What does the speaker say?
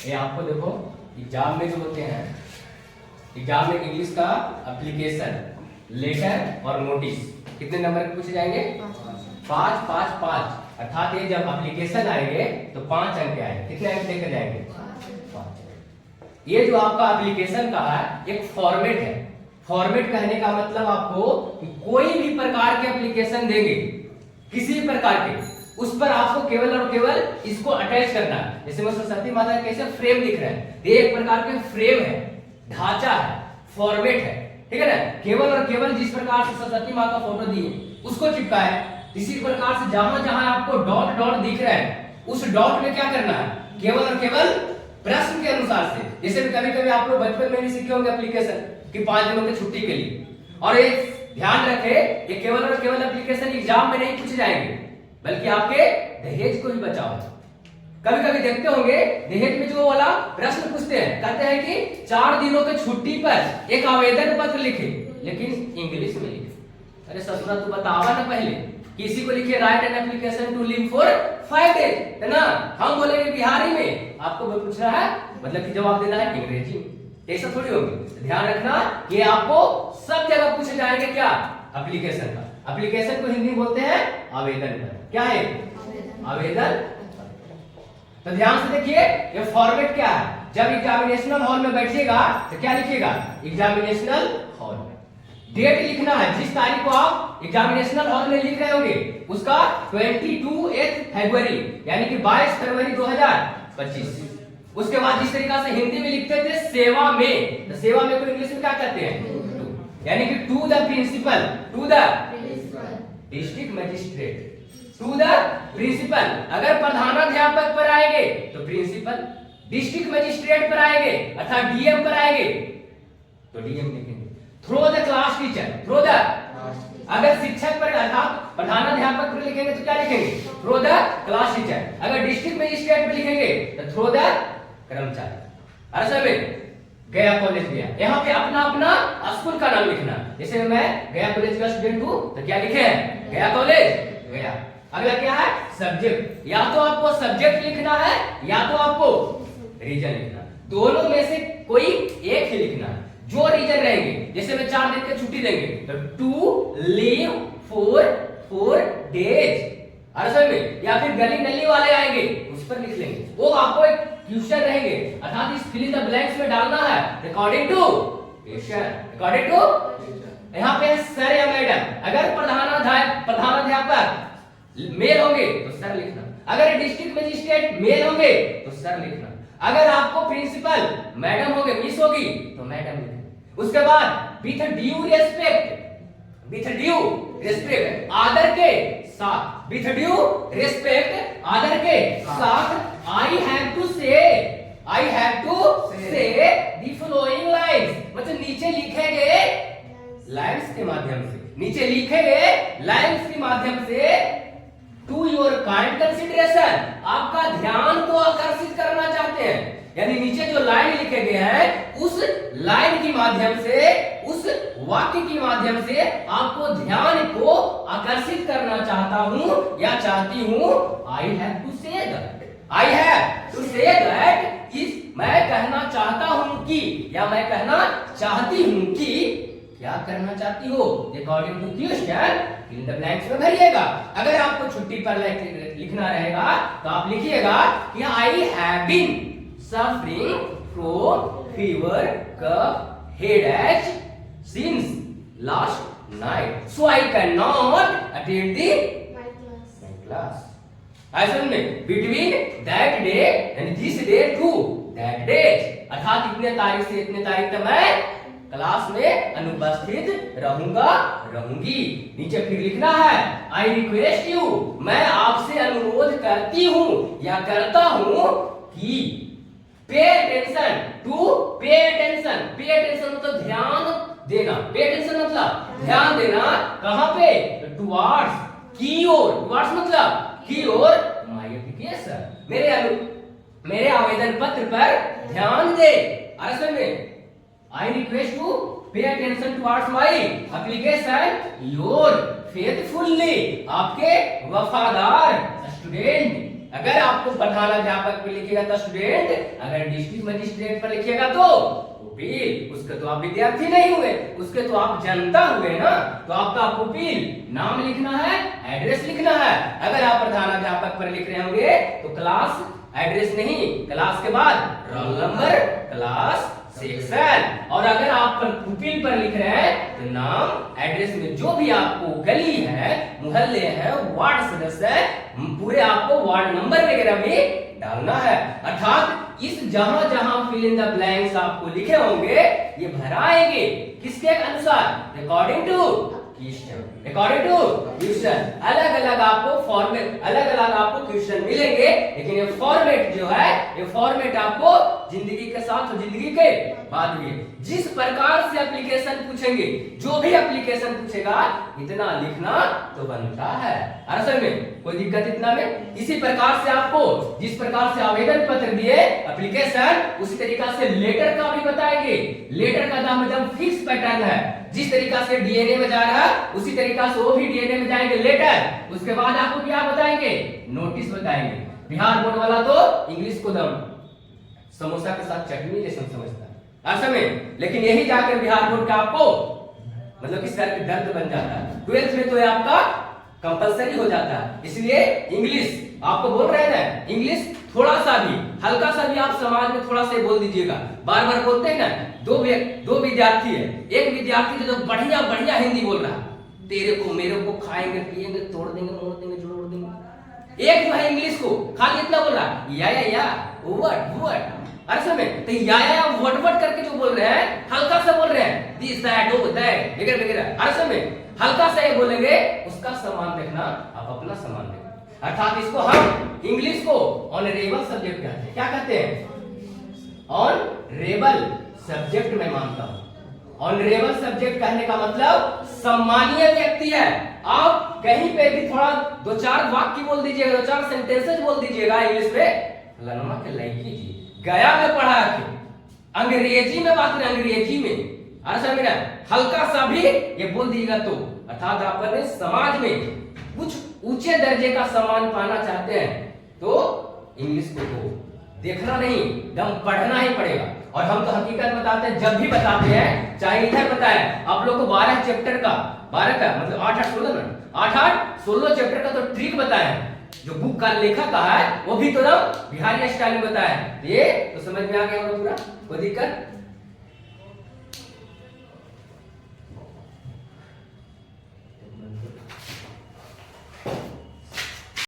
ये आपको देखो एग्जाम में जो होते हैं, एग्जाम में इंग्लिश का एप्लीकेशन, लेटर और नोटिस कितने नंबर के पूछे जाएंगे? 5 5 5। अर्थात ये जब एप्लीकेशन आएंगे तो 5 अंक आएंगे। कितने अंक लेकर जाएंगे? 5। ये जो आपका एप्लीकेशन का है एक फॉर्मेट है। फॉर्मेट कहने का मतलब आपको कोई भी प्रकार के एप्लीकेशन देंगे, किसी भी प्रकार के, उस पर आपको केवल और केवल इसको अटैच करना है। जैसे मैं सरस्वती माता का कैसे फ्रेम दिख रहा है, ये एक प्रकार के फ्रेम है, ढांचा है, फॉर्मेट है, ठीक है ना। केवल और केवल जिस प्रकार से सरस्वती माँ का फोटो दिए उसको चिपका है। इसी प्रकार से जहां जहां आपको डॉट डॉट दिख रहा है उस डॉट में क्या करना है? केवल और केवल प्रश्न के अनुसार से। जैसे कभी कभी आप लोग बचपन में भी सीखे होंगे एप्लीकेशन कि 5 दिनों की छुट्टी के लिए, और ये ध्यान रखे ये केवल और केवल एप्लीकेशन एग्जाम में नहीं पूछे जाएंगे बल्कि आपके दहेज को भी बचाओ। कभी कभी देखते होंगे दहेज में जो वाला प्रश्न पूछते हैं, कहते हैं कि 4 दिनों की छुट्टी पर एक आवेदन पत्र लिखे, लेकिन इंग्लिश में लिखे। अरे ससुरा तू बतावा ना पहले, किसी को लिखे write an application to leave for 5 days, है ना। हम बोलेंगे बिहारी में, आपको पूछ रहा है मतलब कि जवाब देना है अंग्रेजी में, ऐसा थोड़ी होगी। ध्यान रखना ये आपको सब जगह पूछे जाएंगे क्या? एप्लीकेशन का। एप्लीकेशन को हिंदी बोलते हैं आवेदन पत्र। क्या है? आवेदन। तो ध्यान से देखिए ये फॉर्मेट क्या है। जब एग्जामिनेशनल हॉल में बैठिएगा तो क्या लिखिएगा? एग्जामिनेशनल हॉल। डेट लिखना है, जिस तारीख को आप एग्जामिनेशनल हॉल में लिख रहे होंगे उसका 22 फरवरी यानी कि 22 फरवरी 2025। उसके बाद जिस तरीका से हिंदी में लिखते थे सेवा में, तो सेवा में को इंग्लिश में क्या कहते हैं? यानी कि to the principal, to the district magistrate, to the principal. अगर प्रधानाध्यापक पर आएंगे तो प्रिंसिपल, डिस्ट्रिक्ट मजिस्ट्रेट पर आएंगे अर्थात डीएम पर आएंगे तो डीएम लिखेंगे। Through the class teacher, through the, अगर शिक्षक पर अर्थात प्रधानाध्यापक पर लिखेंगे तो क्या लिखेंगे? Through the class teacher. अगर डिस्ट्रिक्ट मजिस्ट्रेट पर लिखेंगे तो थ्रो द कर्मचारी। अरे सर गया कॉलेज गया, यहाँ पे अपना अपना स्कूल का नाम लिखना। जैसे मैं गया कॉलेज का स्टूडेंट हूँ तो क्या लिखे हैं? गया कॉलेज गया। अगला क्या है? सब्जेक्ट। या तो आपको सब्जेक्ट लिखना है या तो आपको रीजन लिखना, दोनों में से कोई एक ही लिखना है। जो रीजन रहेंगे, जैसे मैं 4 दिन की छुट्टी देंगे तो टू लीव फॉर डेज, अरसल में, या फिर गली नली वाले आएंगे उस पर लिख लेंगे। वो आपको एक क्वेश्चन रहेंगे अर्थात इस फिल इन द ब्लैंक्स में डालना है according to question, according to. यहाँ पे सर या मैडम, अगर प्रधानाध्यापक मेल होंगे तो सर लिखना, अगर डिस्ट्रिक्ट मजिस्ट्रेट मेल होंगे तो सर लिखना, अगर आपको प्रिंसिपल मैडम होंगे, मिस होगी तो मैडम लिखना। उसके बाद with due respect, with due respect आदर के साथ, विथ ड्यू रेस्पेक्ट आदर के साथ आई हैव टू से द फॉलोइंग लाइन्स, मतलब नीचे लिखे गए लाइन्स के माध्यम से, नीचे लिखे गए लाइन्स के माध्यम से टू योर काइंड कंसिडरेशन, आपका ध्यान को आकर्षित करना चाहते हैं। यानी नीचे जो लाइन लिखे गए हैं उस लाइन के माध्यम से, उस वाक्य के माध्यम से आपको ध्यान को आकर्षित करना चाहता हूं या चाहती हूं। I have to say that, I have to say that is, मैं कहना चाहता हूं कि, या मैं कहना चाहती हूं कि, क्या करना चाहती हो? According to question in the blanks में भरिएगा। अगर आपको छुट्टी पर लिखना रहेगा तो आप लिखिएगा कि I have been suffering from fever, cough, headache since last night, so I can not attend the class. ऐसे में between that day and this day to that day, अर्थात इतने तारीख से इतने तारीख तक मैं क्लास में अनुपस्थित रहूंगा, रहूंगी। नीचे फिर लिखना है आई रिक्वेस्ट यू, मैं आपसे अनुरोध करती हूं या करता हूं कि pay attention, to pay attention, pay attention मतलब ध्यान देना, पे अटेंशन मतलब ध्यान देना, कहां पे? टुवर्ड्स, की ओर, टुवर्ड्स मतलब की ओर माय एप्लीकेशन, मेरे आवेदन पत्र पर ध्यान दे। असल में I request to pay attention towards my application, your faithfully, आपके वफादार स्टूडेंट अगर आपको प्रधान अध्यापक पे लिखिएगा तो स्टूडेंट, अगर डिस्ट्रिक्ट मजिस्ट्रेट पर लिखिएगा तो पुपिल। उसके तो आप विद्यार्थी नहीं हुए, उसके तो आप जनता हुए ना। तो आपका पुपिल नाम लिखना है, एड्रेस लिखना है। अगर आप प्रधान अध्यापक पर लिख रहे होंगे तो क्लास एड्रेस नहीं, क्लास के बाद रोल नंबर, क्लास, सेक्शन। और अगर आप पुपिल पर लिख रहे हैं तो नाम एड्रेस में जो भी आपको गली है, मोहल्ले हैं, वार्ड सदस्य है, पूरे आपको वार्ड नंबर वगैरह भी डालना है। अर्थात इस जहां जहां फिल इन द ब्लैंक्स आपको लिखे होंगे ये भराएंगे किसके अनुसार? According to question, according to question. अलग अलग आपको फॉर्मेट, अलग अलग आपको क्वेश्चन मिलेंगे, लेकिन ये फॉर्मेट जो है, ये फॉर्मेट आपको जिंदगी के साथ और जिंदगी के बाद भी जिस प्रकार से एप्लीकेशन पूछेंगे, जो भी एप्लीकेशन पूछेगा इतना लिखना तो बनता है। असल में कोई दिक्कत इतना में, इसी प्रकार से आपको जिस प्रकार से आवेदन पत्र दिए एप्लीकेशन, उसी तरीका से लेटर का भी बताएंगे। लेटर का दाम एकदम फिक्स पैटर्न है, जिस तरीका से डीएनए में जा रहा है उसी तरीका से वो भी डीएनए में जाएंगे लेटर। उसके बाद आपको क्या बताएंगे? नोटिस बताएंगे। बिहार बोर्ड वाला तो इंग्लिश को दम समोसा के साथ चटनी जैसा समझता है असल में, लेकिन यही जाकर बिहार बोर्ड का आपको मतलब किस तरह का दर्द बन जाता है। 12th में तो ये आपका कंपलसरी हो जाता है। इसलिए इंग्लिश आपको बोल रहे हैं, इंग्लिश थोड़ा सा भी, हल्का सा भी आप समाज में थोड़ा सा बोल दीजिएगा। बार बार बोलते हैं ना, दो विद्यार्थी है, एक विद्यार्थी जो बढ़िया बढ़िया हिंदी बोल रहा है, तेरे को मेरे को खाएंगे पिएंगे तोड़ देंगे मोड़ देंगे जोड़ देंगे। एक जो है इंग्लिश को खाली इतना बोल रहा है या व्हाट असल में, तो या व्हाट करके जो बोल रहे हैं हल्का सा बोल रहे हैं, दिस दैट वो दैट वगैरह वगैरह। असल में हल्का सा ये बोलेंगे, उसका सम्मान देखना, आप अपना सम्मान देखना। अर्थात इसको हम इंग्लिश को ऑनरेबल सब्जेक्ट कहते हैं। क्या कहते हैं? ऑनरेबल सब्जेक्ट मैं मानता हूं। ऑनरेबल सब्जेक्ट कहने का मतलब सम्मानीय व्यक्ति है। आप कहीं पे भी थोड़ा दो चार वाक्य बोल दीजिएगा, दो चार सेंटेंसेस बोल दीजिएगा इंग्लिश में, लनमा के लड़की जी गया में पढ़ा के अंग्रेजी में बात करें, अंग्रेजी में असल में हल्का सा भी ये बोल दीजिएगा तो अर्थात आप अपने समाज में कुछ ऊंचे दर्जे का सम्मान पाना चाहते हैं तो इंग्लिश को देखना नहीं, दम पढ़ना ही पड़ेगा। और हम तो हकीकत बताते हैं, जब भी बताते हैं, चाहे इधर बताएं आप लोग को 12 चैप्टर का, 12 का मतलब 8 16 चैप्टर का तो ट्रिक बताएं, जो बुक का लेखक का है वो भी तो बिहारी स्टाइल में बताया। ये तो समझ में आ गया होगा पूरा, कोई दिक्कत